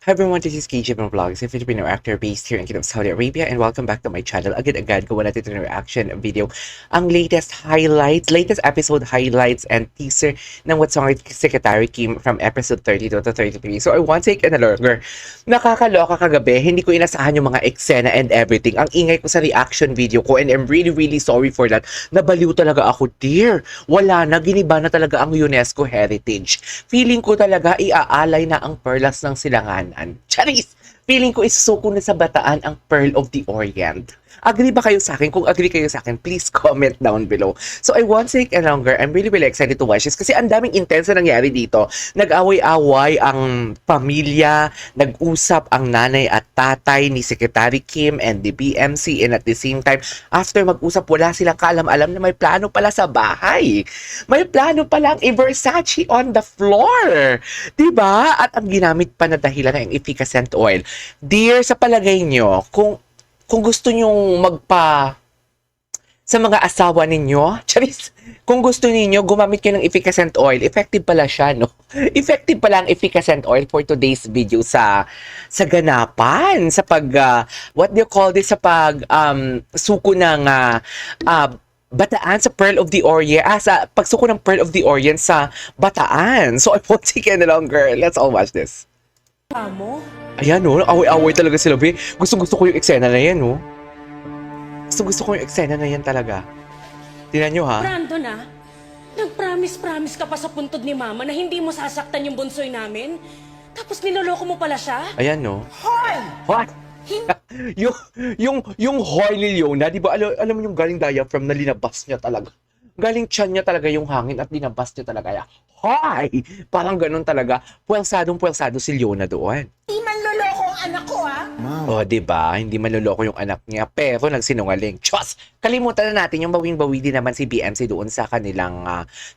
Hi everyone, this is KJ from Vlogs, a Filipino actor based here in Kingdom of Saudi Arabia, and welcome back to my channel. Agad-agad, gawa natin ito ng reaction video. Ang latest episode highlights and teaser ng What's Wrong with Secretary Kim from episode 32 to 33. So I want to take a longer. Nakakaloka kagabi, hindi ko inasahan yung mga eksena and everything. Ang ingay ko sa reaction video ko, and I'm really sorry for that. Nabaliw talaga ako, dear. Wala na, giniba na talaga ang UNESCO heritage. Feeling ko talaga iaalay na ang perlas ng silanganan. Charis! Feeling ko isusuko na sa bataan ang Pearl of the Orient. Agree ba kayo sa akin? Kung agree kayo sa akin, please comment down below. So I won't take longer. I'm really excited to watch this kasi ang daming intense na nangyari dito. Nag-away-away ang pamilya, nag-usap ang nanay at tatay ni Secretary Kim and the BMC, and at the same time, after mag-usap, wala silang kaalam-alam na may plano pala sa bahay. May plano palang i-Versace on the floor. Diba? At ang ginamit pa na dahilan ng efficacent oil. Dear, sa palagay nyo, kung gusto nyong sa mga asawa ninyo, charis, kung gusto niyo gumamit kayo ng efficacent oil, effective pala siya, no? Effective pala ang efficacent oil for today's video sa ganapan, sa what do you call this, sa suko ng Bataan sa Pearl of the Orient, sa pagsuko ng Pearl of the Orient sa Bataan. So I won't take any longer. Let's all watch this. Amo? Ayan, no? Away-away talaga sila, be. Gusto ko yung eksena na yan, no? Gusto ko yung eksena na yan talaga. Tingnan nyo, ha? Brandon nag-promise ka pa sa puntod ni Mama na hindi mo sasaktan yung bunsoy namin? Tapos niloloko mo pala siya? Ayan, no? Hoy! What? yung Hoy ni Leona, di ba, alam mo yung galing diaphragm na linabas niya talaga. Galing tiyan niya talaga yung hangin at linabas niya talaga. Hoy! Parang ganun talaga. Puwelsadong si Leona doon. Di man loloko ang anak ko, ha? Oh, 'di ba? Hindi manloloko yung anak niya, pero nagsinungaling. Diyos! Kalimutan na natin yung bawing-bawi din naman si BMC doon sa kanilang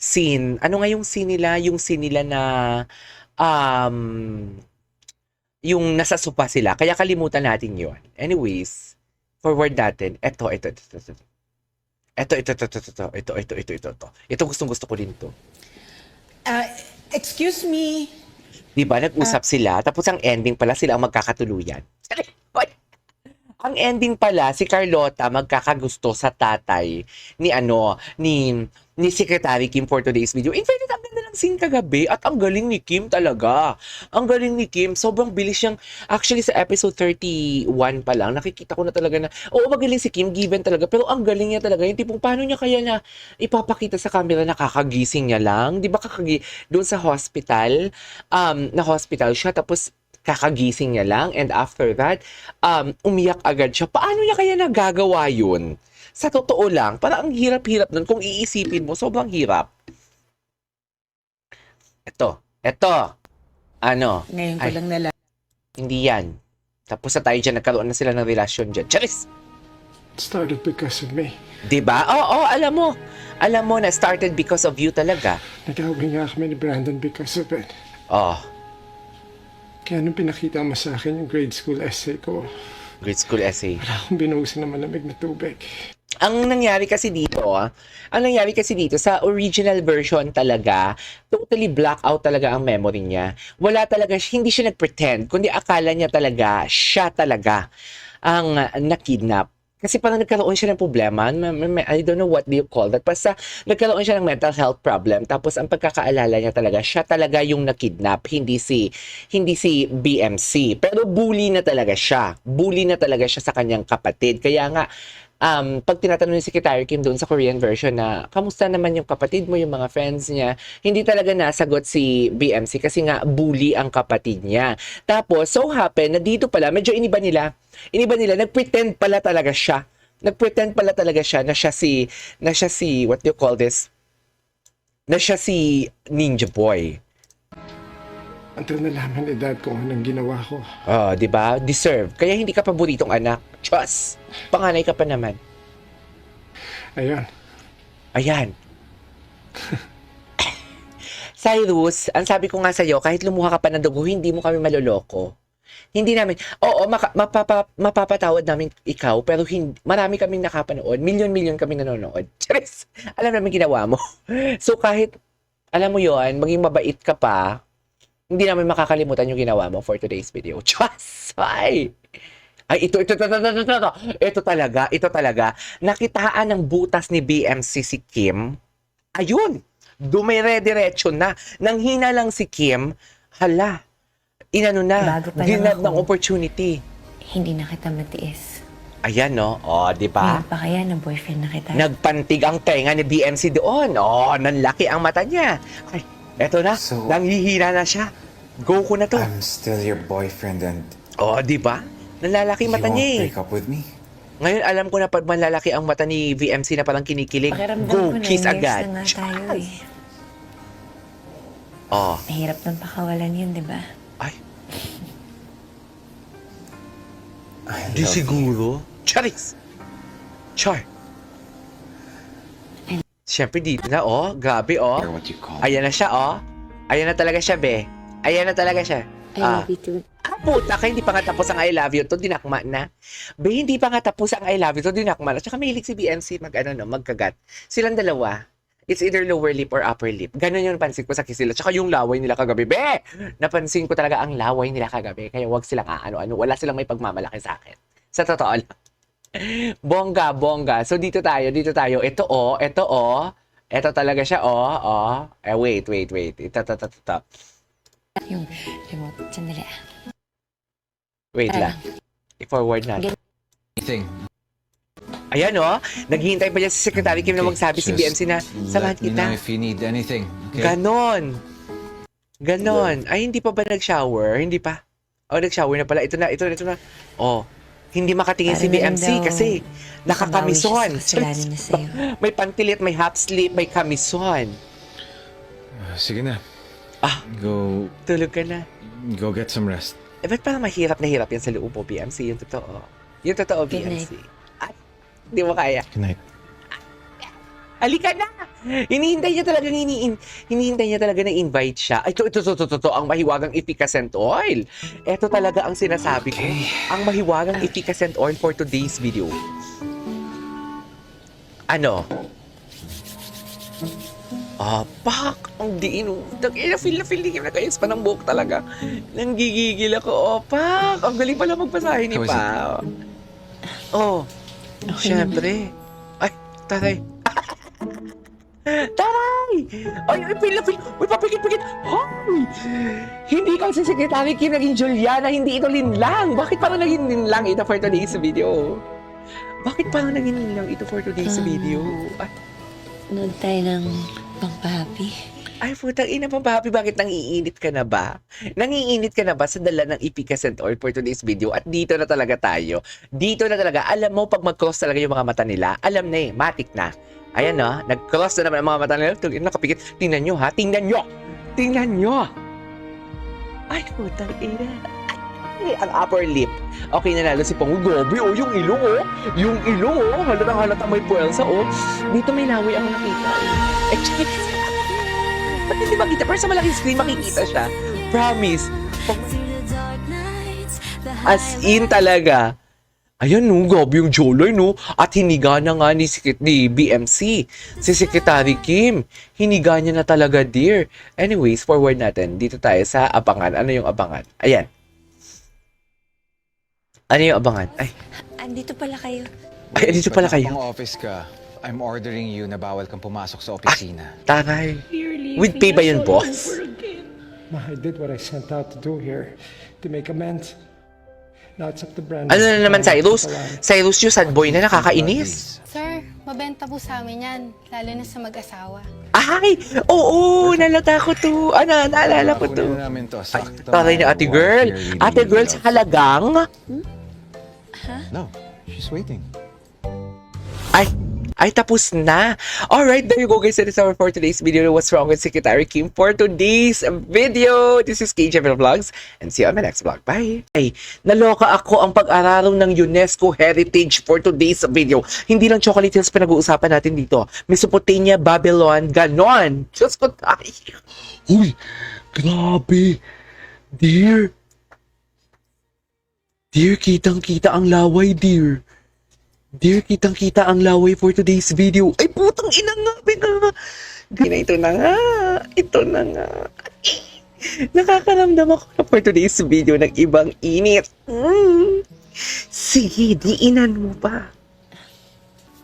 scene. Ano nga yung scene nila? Yung scene nila na yung nasa sopa sila. Kaya kalimutan natin 'yon. Anyways, forward natin. Ito. Ito gustong-gusto ko din 'to. Excuse me. 'Di ba? Nag-usap sila, tapos ang ending pala sila ang magkakatuluyan. Ang ending pala, si Carlota magkakagusto sa tatay ni Secretary Kim for today's video. In fact, ang ganda ng scene kagabi at ang galing ni Kim talaga. Ang galing ni Kim, sobrang bilis siyang, actually sa episode 31 pa lang, nakikita ko na talaga na, oo, magaling si Kim, given talaga, pero ang galing niya talaga, yung tipong paano niya kaya na ipapakita sa camera na kakagising niya lang, di ba doon sa hospital, na hospital siya, tapos kakagising niya lang, and after that, umiyak agad siya. Paano niya kaya nagagawa yun? Sa totoo lang, parang ang hirap-hirap nun. Kung iisipin mo, sobrang hirap. Ito. Ano? Ngayon ko lang nalaman. Hindi yan. Tapos na tayo dyan, nagkaroon na sila ng relasyon dyan. Charis! It started because of me. Diba? Oo, alam mo. Alam mo na started because of you talaga. Nag-away nga kami ni Brandon because of it. Oh, Kaya nung pinakita mo sa akin yung grade school essay ko, grade school essay. wala akong binuhusan ng malamig na tubig. Ang nangyari kasi dito sa original version talaga, totally black out talaga ang memory niya. Wala talaga, hindi siya nag-pretend, kundi akala niya talaga, siya talaga ang nakidnap. Kasi parang nagkaroon siya ng problema, I don't know what do you call that, basta nagkaroon siya ng mental health problem, tapos ang pagkakaalala niya talaga, siya talaga yung nakidnap, hindi si BMC. Pero bully na talaga siya sa kanyang kapatid. Kaya nga, pag tinatanong ni Secretary Kim doon sa Korean version na, kamusta naman yung kapatid mo, yung mga friends niya, hindi talaga nasagot si BMC kasi nga bully ang kapatid niya. Tapos, so happen na dito pala, medyo iniba nila, nagpretend pala talaga siya na siya si, what do you call this? Na siya si Ninja Boy. Until nalaman ni Dad kung anong ginawa ko. Oh, di ba? Deserve. Kaya hindi ka paboritong anak. Diyos! Panganay ka pa naman. Ayan. Cyrus, ang sabi ko nga sa'yo, kahit lumuha ka pa ng dugo, hindi mo kami maloloko. Hindi namin, oo, mapapatawad namin ikaw, pero marami kaming nakapanood, milyon kami nanonood. Charis! Alam namin ginawa mo. So kahit, alam mo yon, maging mabait ka pa, Hindi namin makakalimutan yung ginawa mo for today's video. Just, ay! Ay, ito talaga. Nakitaan ng butas ni BMC si Kim. Ayun! Dumire-diretso na. Nang hina lang si Kim, hala, inano na, Bago pa lang ginab ako. ng opportunity. Hindi na kita matiis. Ayan, no? O, di ba? Ngayon pa kaya na boyfriend na kita? Nagpantig ang tenga ni BMC doon. Oh, nanlaki ang mata niya. Ay, eto na. So- Nanghihina na siya. Go ko na to. I'm still your boyfriend and Oh, di ba? Nanlalaki you mata won't niya eh. break up with me? Ngayon, alam ko na pag malalaki ang mata ni VMC na palang kinikilig. Pakiramdam Go, ko 9 kiss years agad. na nga tayo eh. Oh, Mahirap nang pakawalan yun, di ba? ay, I di love siguro. Charis! Char! Siyempre dito na, oh. Grabe, oh. Or what you call Ayan na siya, oh. Ayan na talaga siya, be. Ayan na talaga siya. I love you too. Puta ka, hindi pa nga tapos ang I love you to, dinakma na. Be, hindi pa nga tapos ang I love you to, dinakma na. Tsaka mahilig si BMC magkagat. Silang dalawa. It's either lower lip or upper lip. Ganon yung pansin ko sa kiss nila. Tsaka yung laway nila kagabi. Be! Napansin ko talaga ang laway nila kagabi. Kaya wag silang aano-ano. Wala silang may pagmamalaki sa akin. Sa totoo lang. Bongga. So dito tayo. Ito oh. Ito talaga siya oh. Wait. Ito. Yung remote. Sandali ah. Wait lang. I-forward natin. Anything. Ayan oh. Naghihintay pa niya si Secretary Kim na magsabi si just BMC na samahan let me know kita. if you need anything. Okay? Ganon. Ay, hindi pa ba nag-shower? Hindi pa. Oh, nag-shower na pala. Ito na. Oh. Hindi makatingin si Parang BMC daw, kasi nakakamison. Makabawi siya sa kasalanan niya sa'yo. May pantilit, may half sleep, may kamison. Sige na. Ah. Go Tulog ka na. get some rest. Ba't parang mahirap na hirap yan sa loob mo, BMC? Yung totoo, Good BMC. Ay, hindi mo kaya. Good night. Halika na! Hinihintay niya talaga na invite siya. Ay, ito, ang mahiwagang efficacent oil. Ito talaga ang sinasabi ko. Ang mahiwagang efficacent oil for today's video. Ano? Pak! Ang diin. Feel na kayo pa ng buhok talaga. Nanggigigil ako. Pak! Ang galing pala magpasahin ni How is it? Pa. Oh. Siyempre. Ay, taray. Taray! Ay, feel. Uy, papikit. Hoy! Hindi kasi si Secretary Kim naging Juliana, hindi ito linlang. Bakit parang naging linlang ito for today's video? Video? Ay, Nood tayo ng pangpahapi. ay putang ina pa, papi, bakit nangiinit ka na ba? Nangiinit ka na ba sa dala ng efficacent oil for today's video? At dito na talaga tayo. Dito na talaga. Alam mo, pag mag-cross talaga yung mga mata nila, alam na eh, matik na. Ayan no, nag-cross na naman ang mga mata nila. Nakapikit. Tingnan nyo ha, tingnan nyo. Ay, putang ina. Ay, ang upper lip. Okay, nanalo si Pangu. Gobi, oh, yung ilong, oh. Halatang may puwersa, oh. Dito may lawi ang nakita, eh. Eh, check. Ba't hindi makita? Pero sa malaking screen, makikita siya. Promise. As in talaga. Ayan, no, gobi yung jawline, no. At hiniga na nga ni BMC, si Secretary Kim. Hiniga niya na talaga, dear. Anyways, forward natin. Dito tayo sa abangan. Ano yung abangan? Ayan. Ano yung abangan? Ay, Andito pala kayo. dito pala kayo. Pang office ka. I'm ordering you na bawal kang pumasok sa opisina. Taray. You're With leaving pay ba us yun, all boss? over again. Ma, I did what I sent out to do here to make amends. Now it's up to Brandon. Ano na naman, Cyrus? Salamat. Cyrus yung sad boy na nakakainis. Sir, mabenta po sa amin yan, lalo na sa mag-asawa. Ay! Oo! Nalata ko to. Naalala ko to. Kunin na namin to. Sakto Taray na ate girl. Ate girl sa halagang. No, she's waiting. Ay, tapos na. Alright, there you go guys. That is our for today's video. What's wrong with Secretary Kim for today's video. This is KJML Vlogs and see you on my next vlog. Bye. Ay, naloka ako ang pag-araro ng UNESCO Heritage for today's video. Hindi lang chocolate hills pinag-uusapan natin dito. Mesopotamia, Babylon, ganon. Diyos ko tayo. Uy, grabe. Dear, kitang-kita ang laway, dear. Dear, kitang-kita ang laway for today's video. Ay, putang ina nga, bigla. Ito na nga. Nakakaramdam ako na for today's video ng ibang init. Sige, diinan mo pa.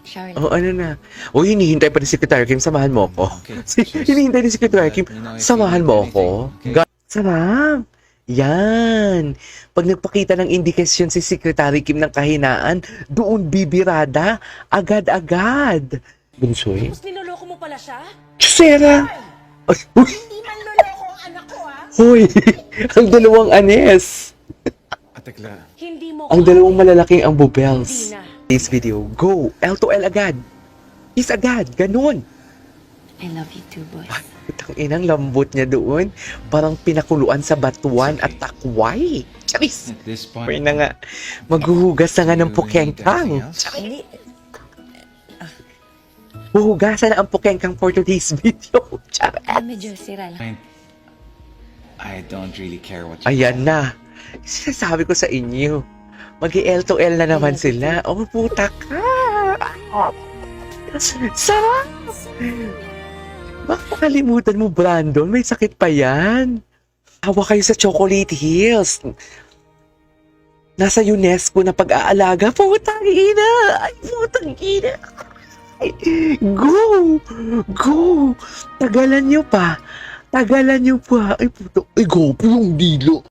Shower O ano na? O hinihintay pa ni Secretary Kim, samahan mo ako. Okay. Hinihintay ni Secretary Kim, You know, if samahan you mo need ako. anything, okay? Sarap. Yan. Pag nagpakita ng indikasyon si Secretary Kim ng kahinaan, doon bibirada. Agad-agad. Bunsoy? Tapos niloloko mo pala siya? Sarah! Ay, uy! Hindi man loloko ang anak ko, ha? Hoy! Ang dalawang anes! Tekla, Hindi mo Ang dalawang malalaking ang Hindi bubels. na. This video, go! L to L agad! Kiss agad! Ganun! I love you too, boy. Ay, putang inang lambot niya doon. Parang pinakuluan sa batuan at takway. Charis! At this point, Pwede na nga. Maghuhugas na nga ng pukengkang. Hindi. Huhugasan na ang pukengkang for today's video. Char. Medyo sira lang. I don't really care what you Ayan na. Sinasabi ko sa inyo. Mag-L to L na naman sila. Oh, puta ka. Sarap. Baka makalimutan mo, Brandon. May sakit pa yan. Hawa kayo sa Chocolate Hills. Nasa UNESCO na pag-aalaga. Putang ina. Ay, putang ina. Ay, go. Go. Tagalan nyo pa. Ay, puto. Ay, go po yung dilo.